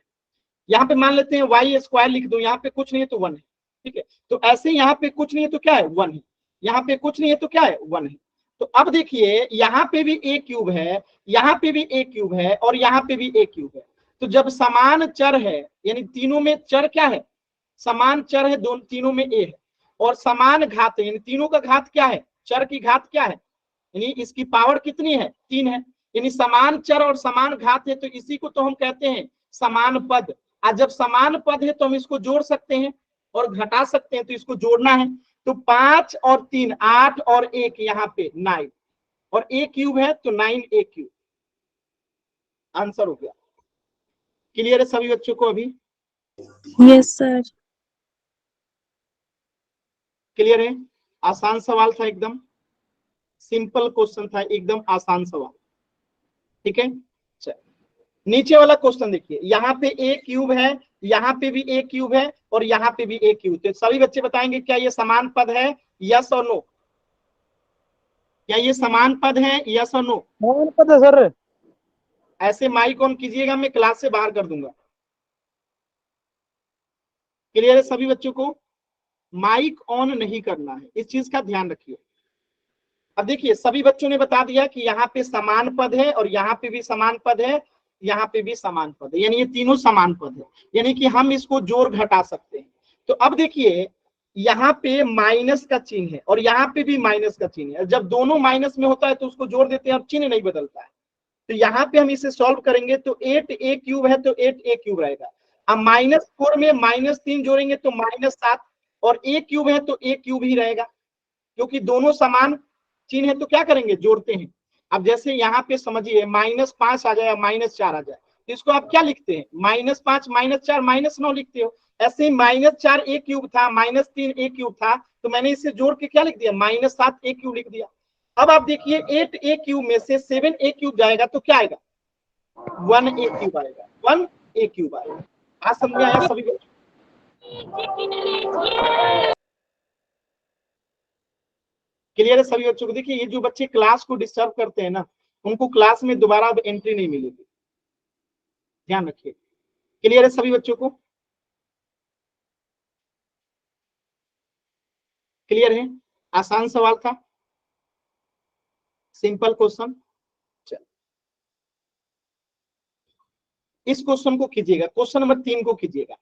यहाँ पे मान लेते हैं y स्क्वायर लिख दो यहाँ पे कुछ नहीं है तो 1 है। ठीक है, तो ऐसे यहाँ पे कुछ नहीं है तो क्या है 1 है, यहाँ पे कुछ नहीं है तो क्या है 1 है। तो अब देखिए यहाँ पे भी a क्यूब है, यहाँ पे भी a क्यूब है और यहाँ पे भी a क्यूब है। तो जब समान चर है यानी तीनों में चर क्या है, समान चर है, दोनों तीनों में a है, और समान घात है यानी तीनों का घात क्या है, चर की घात क्या है, यानी इसकी पावर कितनी है 3 है, यानी समान चर और समान घात है, तो इसी को तो हम कहते हैं समान पद। आज जब समान पद है तो हम इसको जोड़ सकते हैं और घटा सकते हैं, तो इसको जोड़ना है। तो 5 और 3 8 और 1 यहाँ पे 9 और a क्यूब है तो 9a क्यूब आंसर हो गया। क्लियर है सभी बच्चों को अभी? Yes sir. क्लियर है? आसान सवाल था, एकदम सिंपल क्वेश्चन था, एकदम आसान सवाल। ठीक है, चल नीचे वाला क्वेश्चन देखिए, यहाँ पे a क्यूब है, यहाँ पे भी a क्यूब है और यहाँ पे भी a क्यूब। तो सभी बच्चे बताएंगे क्या ये समान पद है, यस और नो? क्या ये समान पद है, यस और नो? कौन पता सर? ऐसे माइक ऑन कीजिएगा, मैं क्लास से बाहर कर दूंगा। क्लियर है सभी बच्चों को? माइक ऑन नहीं करना है, इस चीज का ध्यान रखिए। अब देखिए सभी बच्चों ने बता दिया कि यहाँ पे समान पद है और यहाँ पे भी समान पद है, यहाँ पे भी समान पद है, यानी ये तीनों समान पद है, यानी कि हम इसको जोड़ घटा सकते हैं। तो अब देखिए यहाँ पे माइनस का चिन्ह है और यहाँ पे भी माइनस का चिन्ह है। जब दोनों माइनस में होता है तो उसको जोड़ देते हैं और चिन्ह नहीं बदलता है। तो यहाँ पे हम इसे सॉल्व करेंगे तो 8a क्यूब है तो 8a क्यूब रहेगा। अब -4 में -3 जोड़ेंगे तो -7 और a क्यूब है तो a क्यूब ही रहेगा, क्योंकि दोनों समान चिन्ह है तो क्या करेंगे, जोड़ते हैं। अब जैसे यहाँ पे समझिए -5 आ जाए, -4 आ जाए, तो इसको आप क्या लिखते हैं, -5 -4 -9 लिखते हो। ऐसे -4 a क्यूब था, -3 a क्यूब था, तो मैंने इसे जोड़ के क्या लिख दिया, -7 a क्यूब लिख दिया। अब आप देखिए 8a क्यूब में से 7a क्यूब जाएगा तो क्या आएगा, 1a क्यूब आएगा, 1a क्यूब आएगा। आज समझ में आया सभी बच्चों? क्लियर है सभी बच्चों को? देखिए ये जो बच्चे क्लास को डिस्टर्ब करते हैं ना, उनको क्लास में दोबारा अब एंट्री नहीं मिलेगी, ध्यान रखिए। क्लियर है सभी बच्चों को? क्लियर है? आसान सवाल था, सिंपल क्वेश्चन। इस क्वेश्चन को कीजिएगा, क्वेश्चन नंबर 3 को कीजिएगा।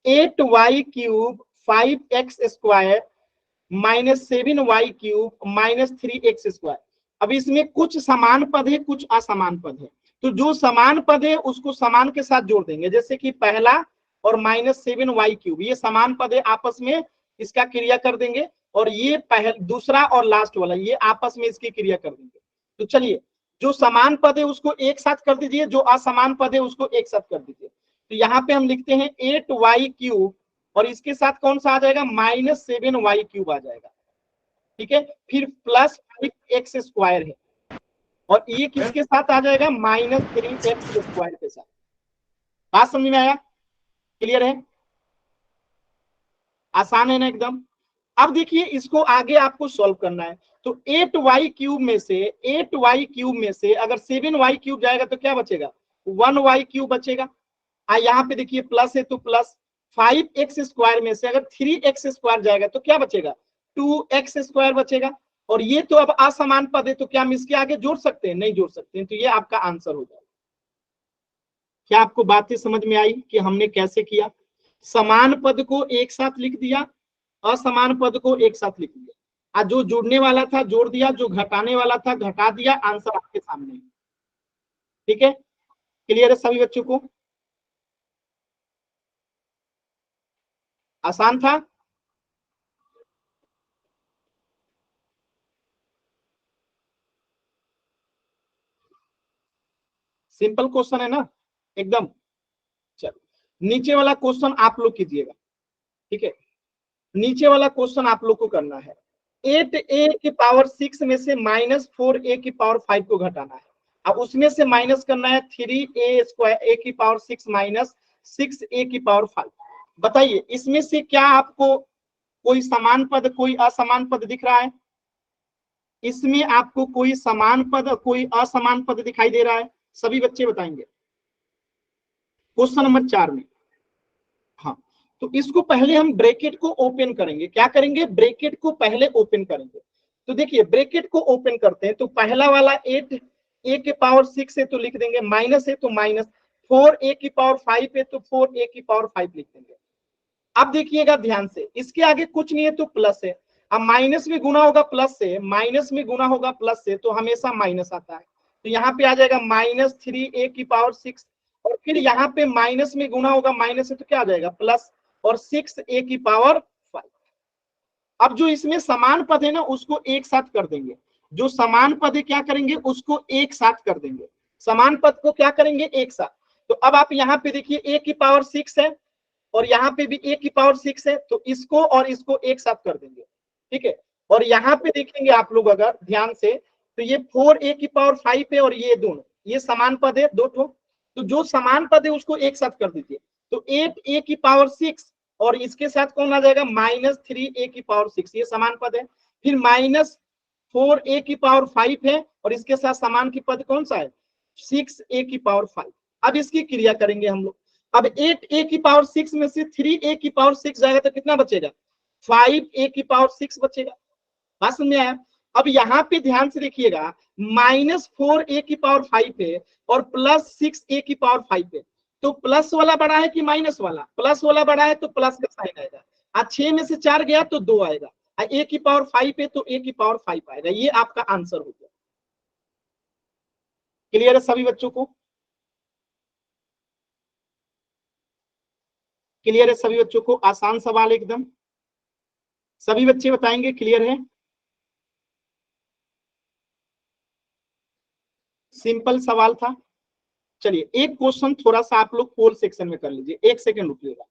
8y cube 5x square -7y cube -3x square. अब इसमें कुछ समान पद है, कुछ असमान पद है, तो जो समान पद है उसको समान के साथ जोड़ देंगे। जैसे कि पहला और -7y क्यूब, ये समान पद है, आपस में इसका क्रिया कर देंगे, और ये दूसरा और लास्ट वाला ये आपस में इसकी क्रिया कर देंगे। तो चलिए जो समान पद है उसको एक साथ कर दीजिए, जो असमान पद है उसको एक साथ कर दीजिए। तो यहाँ पे हम लिखते हैं 8y क्यूब और इसके साथ कौन सा आ जाएगा, -7y क्यूब आ जाएगा, ठीक है। फिर +5x स्क्वायर है और ये किसके साथ आ जाएगा, -3x स्क्वायर के साथ। बात समझ में आया? क्लियर है? आसान है ना एकदम? अब देखिए इसको आगे आपको सॉल्व करना है। तो 8y क्यूब में से अगर 7y क्यूब जाएगा तो क्या बचेगा, 1y क्यूब बचेगा। यहाँ पे देखिए प्लस है तो प्लस, 5x स्क्वायर में से अगर 3x स्क्वायर जाएगा तो क्या बचेगा, 2x स्क्वायर बचेगा। और ये तो अब असमान पद है, तो क्या हम इसके आगे जोड़ सकते हैं, नहीं जोड़ सकते हैं, तो ये आपका आंसर हो जाएगा। क्या आपको बातें समझ में आई कि हमने कैसे किया? समान पद को एक साथ लिख दिया, असमान पद को एक साथ लिख दिया, जो जोड़ने वाला था जोड़ दिया, जो घटाने वाला था घटा दिया, आंसर आपके सामने। ठीक है? क्लियर है सभी बच्चों को? आसान था? सिंपल क्वेश्चन है ना एकदम। चलो नीचे वाला क्वेश्चन आप लोग कीजिएगा, ठीक है। नीचे वाला क्वेश्चन आप लोग को करना है, 8a की पावर 6 में से -4a की पावर 5 को घटाना है। अब उसमें से माइनस करना है 3a स्क्वायर a की पावर 6 -6a की पावर 5। बताइए इसमें से क्या आपको कोई समान पद कोई असमान पद दिख रहा है? इसमें आपको कोई समान पद कोई असमान पद दिखाई दे रहा है? सभी बच्चे बताएंगे क्वेश्चन नंबर 4 में। हाँ, तो इसको पहले हम ब्रैकेट को ओपन करेंगे। क्या करेंगे, ब्रैकेट को पहले ओपन करेंगे। तो देखिए ब्रैकेट को ओपन करते हैं, तो पहला वाला 8a की पावर 6 है तो लिख देंगे, माइनस है तो माइनस, 4a की पावर 5 है तो 4a की पावर 5 लिख देंगे। अब देखिएगा ध्यान से, इसके आगे कुछ नहीं है तो प्लस है। अब माइनस में गुना होगा प्लस से, माइनस में गुना होगा प्लस से, तो हमेशा माइनस आता है। तो यहाँ पे आ जाएगा -3a की पावर 6, और फिर यहाँ पे माइनस में गुना होगा माइनस से, तो क्या आ जाएगा प्लस, और 6a की पावर 5। अब जो इसमें समान पद है ना उसको एक साथ कर देंगे। जो समान पद है क्या करेंगे, उसको एक साथ कर देंगे। समान पद को क्या करेंगे, एक साथ। तो अब आप यहाँ पे देखिए a की पावर 6 है और यहाँ पे भी a की पावर 6 है, तो इसको और इसको एक साथ कर देंगे, ठीक है। और यहाँ पे देखेंगे आप लोग अगर ध्यान से, तो ये 4a की पावर 5 है और ये दोनों ये समान पद है दो ठो, तो जो समान पद है उसको एक साथ कर दीजिए। तो 8a की पावर 6 और इसके साथ कौन आ जाएगा -3a की पावर 6, ये समान पद है। फिर -4a की पावर 5 है और इसके साथ समान की पद कौन सा है 6a की पावर 5। अब इसकी क्रिया करेंगे हम लोग। अब 8a की पावर 6 में से 3a की पावर 6 जाएगा तो कितना बचेगा 5a की पावर 6 बचेगा। बात समझ में आया। अब यहाँ पे ध्यान से देखिएगा -4a की पावर 5 है और +6a की पावर 5 है। तो प्लस वाला बड़ा है कि माइनस वाला, प्लस वाला बड़ा है तो प्लस का साइन आएगा। आज 6 में से 4 गया तो 2 आएगा। a की पावर 5 है तो a की पावर 5 आएगा। ये आपका आंसर हो गया। क्लियर है सभी बच्चों को? क्लियर है सभी बच्चों को? आसान सवाल एकदम, सभी बच्चे बताएंगे क्लियर है? सिंपल सवाल था। चलिए एक क्वेश्चन थोड़ा सा आप लोग पोल सेक्शन में कर लीजिए, 1 सेकंड रुकिएगा।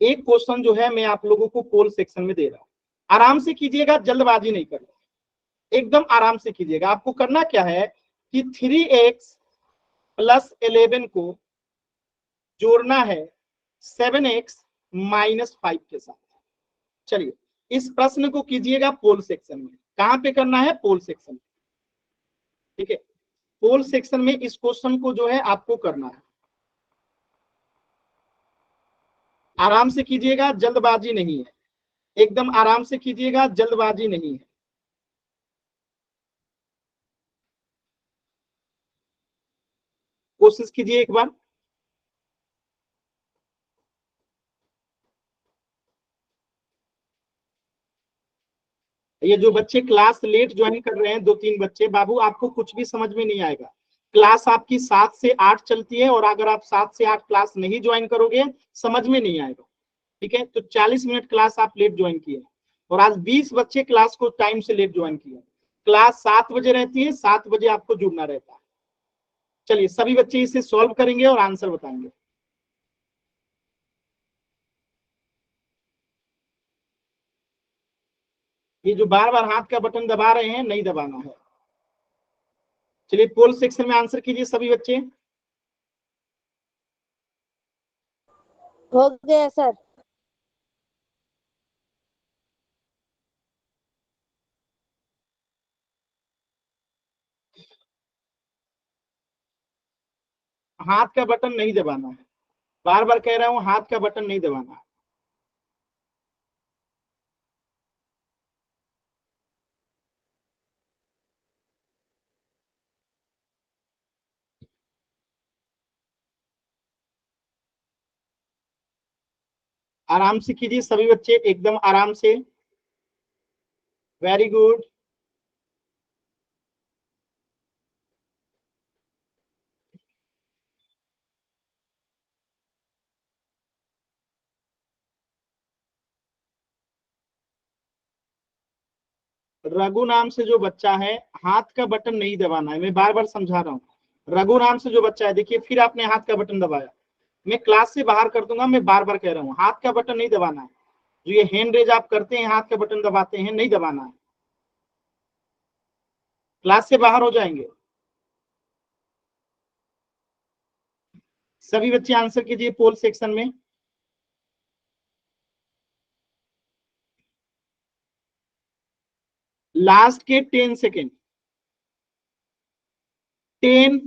एक क्वेश्चन जो है मैं आप लोगों को पोल सेक्शन में दे रहा हूं, आराम से कीजिएगा, जल्दबाजी नहीं करना, एकदम आराम से कीजिएगा। आपको करना क्या है कि 3x + 11 को जोड़ना है 7x - 5 के साथ। चलिए इस प्रश्न को कीजिएगा पोल सेक्शन में। कहां पे करना है पोल सेक्शन में, ठीक है। पोल सेक्शन में इस क्वेश्चन को जो है आपको करना है, आराम से कीजिएगा, जल्दबाजी नहीं है, एकदम आराम से कीजिएगा, जल्दबाजी नहीं है। कोशिश कीजिए एक बार। ये जो बच्चे क्लास लेट ज्वाइन कर रहे हैं 2-3 बच्चे, बाबू आपको कुछ भी समझ में नहीं आएगा। क्लास आपकी 7 से 8 चलती है और अगर आप 7 से 8 क्लास नहीं ज्वाइन करोगे समझ में नहीं आएगा, ठीक है। तो 40 मिनट क्लास आप लेट ज्वाइन किए और आज 20 बच्चे क्लास को टाइम से लेट ज्वाइन किए। क्लास 7 बजे रहती है, 7 बजे आपको जुड़ना रहता है। चलिए सभी बच्चे इसे सॉल्व करेंगे और आंसर बताएंगे। ये जो बार बार हाथ का बटन दबा रहे हैं नहीं दबाना है। चलिए पोल सेक्शन में आंसर कीजिए सभी बच्चे। हो गया सर। हाथ का बटन नहीं दबाना है, बार बार कह रहा हूं हाथ का बटन नहीं दबाना है। आराम से कीजिए सभी बच्चे, एकदम आराम से। Very good. रघु नाम से जो बच्चा है हाथ का बटन नहीं दबाना है, मैं बार बार समझा रहा हूँ। रघु नाम से जो बच्चा है, देखिए फिर आपने हाथ का बटन दबाया, मैं क्लास से बाहर कर दूंगा। मैं बार बार कह रहा हूँ हाथ का बटन नहीं दबाना है। जो ये हैंड रेज आप करते हैं, हाथ का बटन दबाते हैं, नहीं दबाना है, क्लास से बाहर हो जाएंगे। सभी बच्चे आंसर कीजिए पोल सेक्शन में। लास्ट के 10 सेकेंड। 10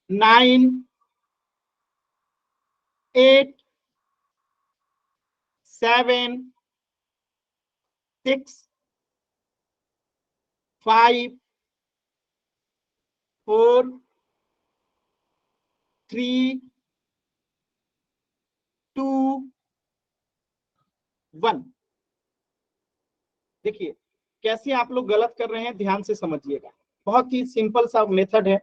9 8 7 6 5 4 3 2 1। देखिए कैसे आप लोग गलत कर रहे हैं, ध्यान से समझिएगा। बहुत ही सिंपल सा मेथड है।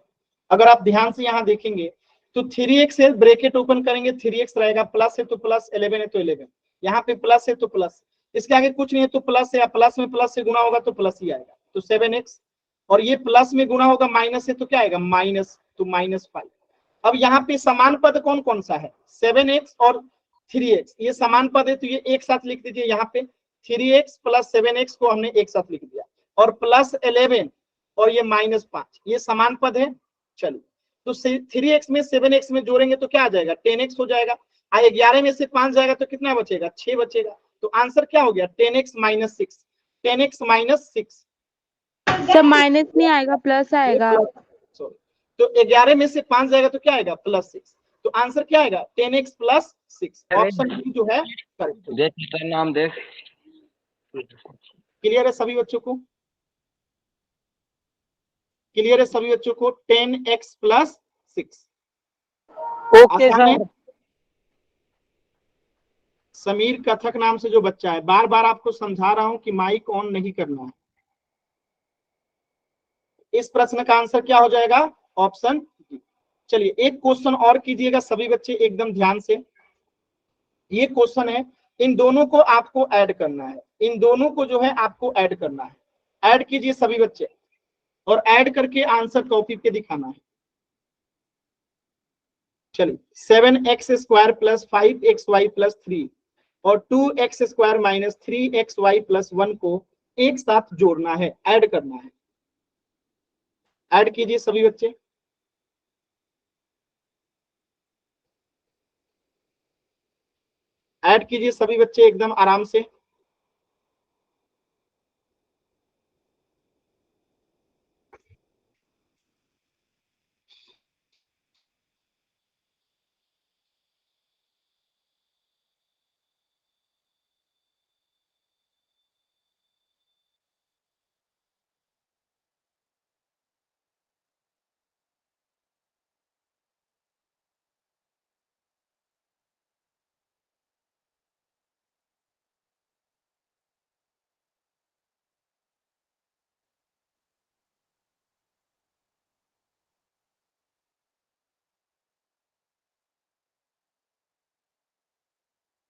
अगर आप ध्यान से यहाँ देखेंगे तो 3x से ब्रैकेट ओपन करेंगे, 3x रहेगा, प्लस है तो प्लस, 11 है तो 11, यहाँ पे प्लस है तो प्लस, इसके आगे कुछ नहीं है तो प्लस है, या प्लस में प्लस से गुना होगा तो प्लस ही आएगा, तो 7x। और ये प्लस में गुना होगा माइनस है तो क्या आएगा माइनस, तो -5। अब यहाँ पे समान पद कौन कौन सा है 7x और 3x, ये समान पद है तो ये एक साथ लिख दीजिए। यहाँ पे 3x + 7x को हमने एक साथ लिख दिया, और +11 और ये -5 ये समान पद है। चलिए तो 3x में 7x में जोड़ेंगे तो क्या आ जाएगा 10x हो जाएगा। 11 में से 5 जाएगा तो कितना बचेगा 6 बचेगा। तो आंसर क्या हो गया 10x minus 6, 10x minus 6। Sir minus नहीं आएगा, प्लस आएगा। सॉरी, तो 11 में से 5 जाएगा तो क्या आएगा प्लस 6। तो आंसर क्या आएगा 10x प्लस 6। ऑप्शन डी जो है करेक्ट। देख तेरा नाम देख। क्लियर है सभी बच्चों को? क्लियर है सभी बच्चों को? 10x प्लस 6 ओके आसान है। सर। समीर कथक नाम से जो बच्चा है, बार बार आपको समझा रहा हूं कि माइक ऑन नहीं करना है। इस प्रश्न का आंसर क्या हो जाएगा ऑप्शन डी। चलिए एक क्वेश्चन और कीजिएगा सभी बच्चे एकदम ध्यान से। ये क्वेश्चन है, इन दोनों को आपको ऐड करना है, इन दोनों को जो है आपको ऐड करना है। ऐड कीजिए सभी बच्चे और ऐड करके आंसर कॉपी पे दिखाना है। चलिए 7x² प्लस 5xy प्लस 3 और 2x² माइनस 3xy प्लस 1 को एक साथ जोड़ना है, ऐड करना है। ऐड कीजिए सभी बच्चे। ऐड कीजिए सभी बच्चे एकदम आराम से।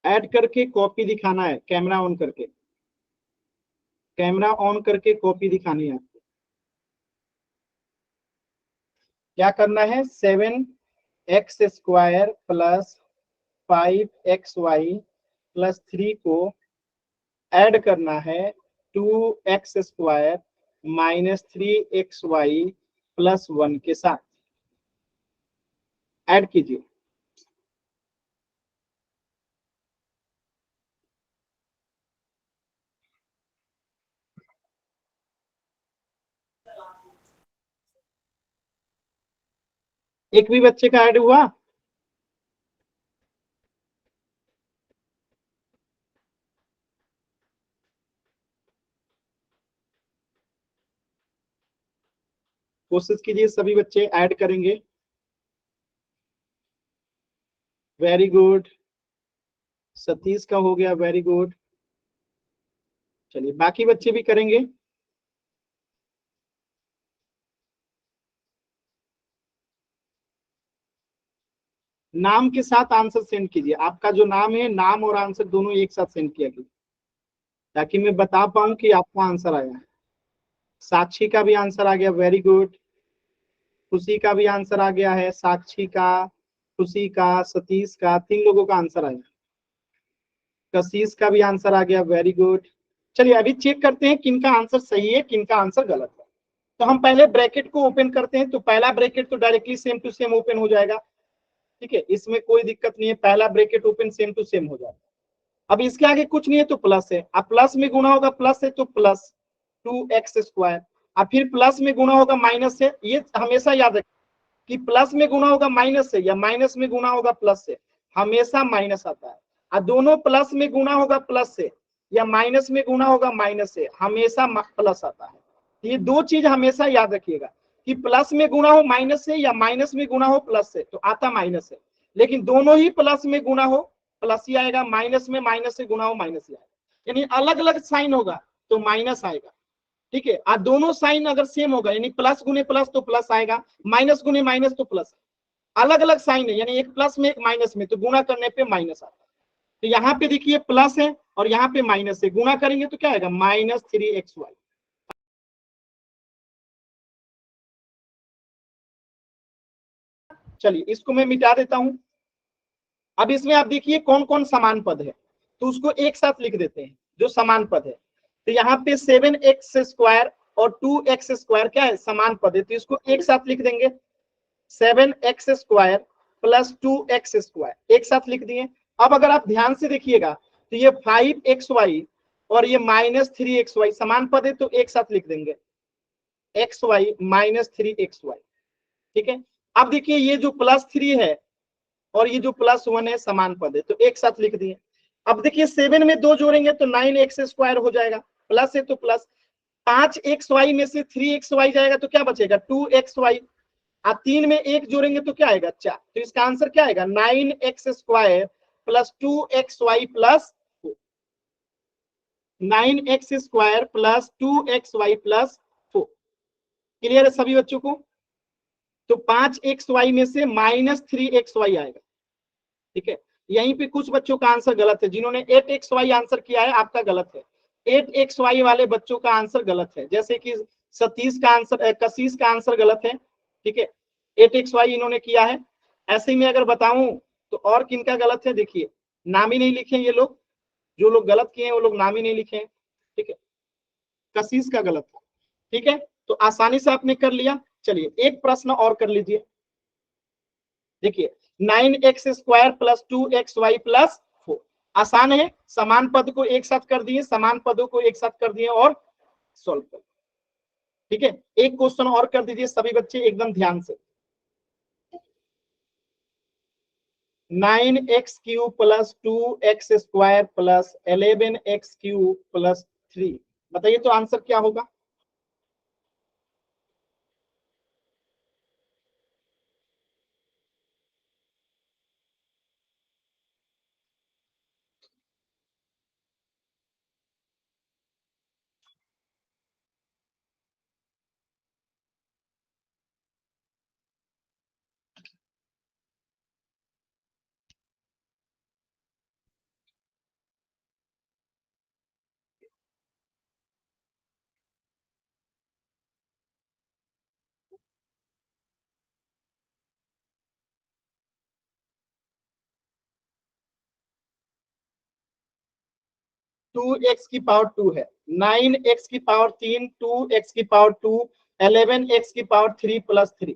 ऐड करके कॉपी दिखाना है, कैमरा ऑन करके, कैमरा ऑन करके कॉपी दिखानी है। क्या करना है 7x² प्लस 5xy प्लस 3 को ऐड करना है 2x² माइनस 3xy प्लस 1 के साथ। ऐड कीजिए। एक भी बच्चे का ऐड हुआ? कोशिश कीजिए सभी बच्चे ऐड करेंगे। वेरी गुड, सतीश का हो गया, वेरी गुड। चलिए बाकी बच्चे भी करेंगे। नाम के साथ आंसर सेंड कीजिए। आपका जो नाम है, नाम और आंसर दोनों एक साथ सेंड किया गया ताकि मैं बता पाऊं कि आपका आंसर आया है। साक्षी का भी आंसर आ गया, वेरी गुड। खुशी का भी आंसर आ गया है, साक्षी का, खुशी का, सतीश का, 3 लोगों का आंसर आया। कशिश का भी आंसर आ गया, वेरी गुड। चलिए अभी चेक करते हैं किनका आंसर सही है, किनका आंसर गलत है। तो हम पहले ब्रैकेट को ओपन करते हैं। तो पहला ब्रैकेट तो directly same to same open हो जाएगा, ठीक है, इसमें कोई दिक्कत नहीं है। पहला bracket open same to same हो जाएगा। अब इसके आगे कुछ नहीं है तो प्लस है। अब प्लस में गुना होगा प्लस है तो प्लस 2x²। अब फिर प्लस में गुना होगा माइनस से। ये हमेशा याद रखें कि प्लस में गुना होगा माइनस से या माइनस में गुना होगा प्लस से, हमेशा माइनस आता है। और दोनों प्लस में गुना होगा प्लस से या माइनस में गुना होगा माइनस से, हमेशा प्लस आता है। ये दो चीज हमेशा याद रखिएगा कि प्लस में गुना हो माइनस से या माइनस में गुना हो प्लस से तो आता माइनस है। लेकिन दोनों ही प्लस में गुना हो प्लस ही आएगा, माइनस में माइनस से गुना हो माइनस ही आएगा। यानी अलग अलग साइन होगा तो माइनस आएगा, ठीक है। और दोनों साइन अगर सेम होगा यानी प्लस गुने प्लस तो प्लस आएगा, माइनस गुने माइनस तो प्लस। अलग अलग साइन है यानी एक प्लस में एक माइनस में, तो गुना करने पे माइनस आता है। तो यहाँ पे देखिए प्लस है और यहाँ पे माइनस है, गुना करेंगे तो क्या आएगा -3xy। चलिए इसको मैं मिटा देता हूं। अब इसमें आप देखिए कौन कौन समान पद है, तो उसको एक साथ लिख देते हैं जो समान पद है। तो यहाँ पे 7x² और 2x² क्या है समान पद है, तो इसको एक साथ लिख देंगे। 7x square plus 2x square एक साथ लिख दिए। अब अगर आप ध्यान से देखिएगा तो ये 5xy और ये -3xy समान पद है तो एक साथ लिख देंगे xy -3xy। ठीक है, अब देखिए ये जो +3 है और ये जो +1 है समान पद है तो एक साथ लिख दिए। अब देखिए 7 में 2 जोड़ेंगे तो 9x स्क्वायर हो जाएगा, प्लस है तो प्लस। 5xy में से 3xy जाएगा तो क्या बचेगा 2xy। आप 3 में 1 जोड़ेंगे तो क्या आएगा 4। तो इसका आंसर क्या आएगा 9x square plus 2xy plus 9x square plus 2xy plus 4। Clear है सभी बच्चों को? तो 5xy में से -3xy आएगा। ठीक है, यहीं पे कुछ बच्चों का आंसर गलत है, जिन्होंने 8xy आंसर किया है आपका गलत है। 8xy वाले बच्चों का आंसर गलत है, जैसे कि सतीश का आंसर, कशिश का आंसर गलत है। ठीक है, 8xy इन्होंने किया है। ऐसे ही मैं अगर बताऊं तो और किनका गलत है, देखिए नाम ही नहीं लिखे ये लोग, जो लोग गलत किए हैं वो लोग नाम ही नहीं लिखे हैं। ठीक है, कशिश का गलत था। ठीक है, तो आसानी से आपने कर लिया। चलिए एक प्रश्न और कर लीजिए। देखिए 9x square plus 2xy plus 4 आसान है, समान पद को एक साथ कर दिए, समान पदों को एक साथ कर दिए और सॉल्व कर। ठीक है, एक क्वेश्चन और कर दीजिए सभी बच्चे एकदम ध्यान से। 9x³ plus 2x square plus 11x³ plus 3 बताइए तो आंसर क्या होगा। टू एक्स की पावर 2 है, 9x की पावर 3, 2x की पावर 2, 11x की पावर 3 प्लस 3।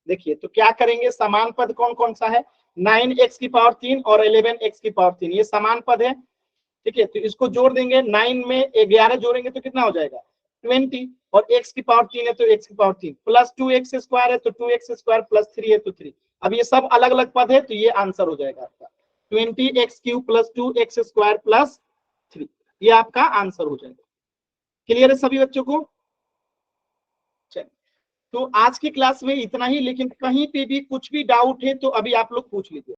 देखिए तो क्या करेंगे, समान पद कौन कौन सा है, 9x की पावर 3 और 11x की पावर 3 ये समान पद है। ठीक है, तो इसको जोड़ देंगे, 9 में 11 जोड़ेंगे तो कितना हो जाएगा 20 और x की पावर 3 है तो x की पावर 3 प्लस 2x स्क्वायर है तो 2x स्क्वायर प्लस 3 है तो 3। अब ये सब अलग अलग पद है तो ये आंसर हो जाएगा आपका 20x³ plus 2x square plus 3, ये आपका आंसर हो जाएगा। क्लियर है सभी बच्चों को? चलिए, तो आज की क्लास में इतना ही, लेकिन कहीं पे भी कुछ भी डाउट है तो अभी आप लोग पूछ लीजिए।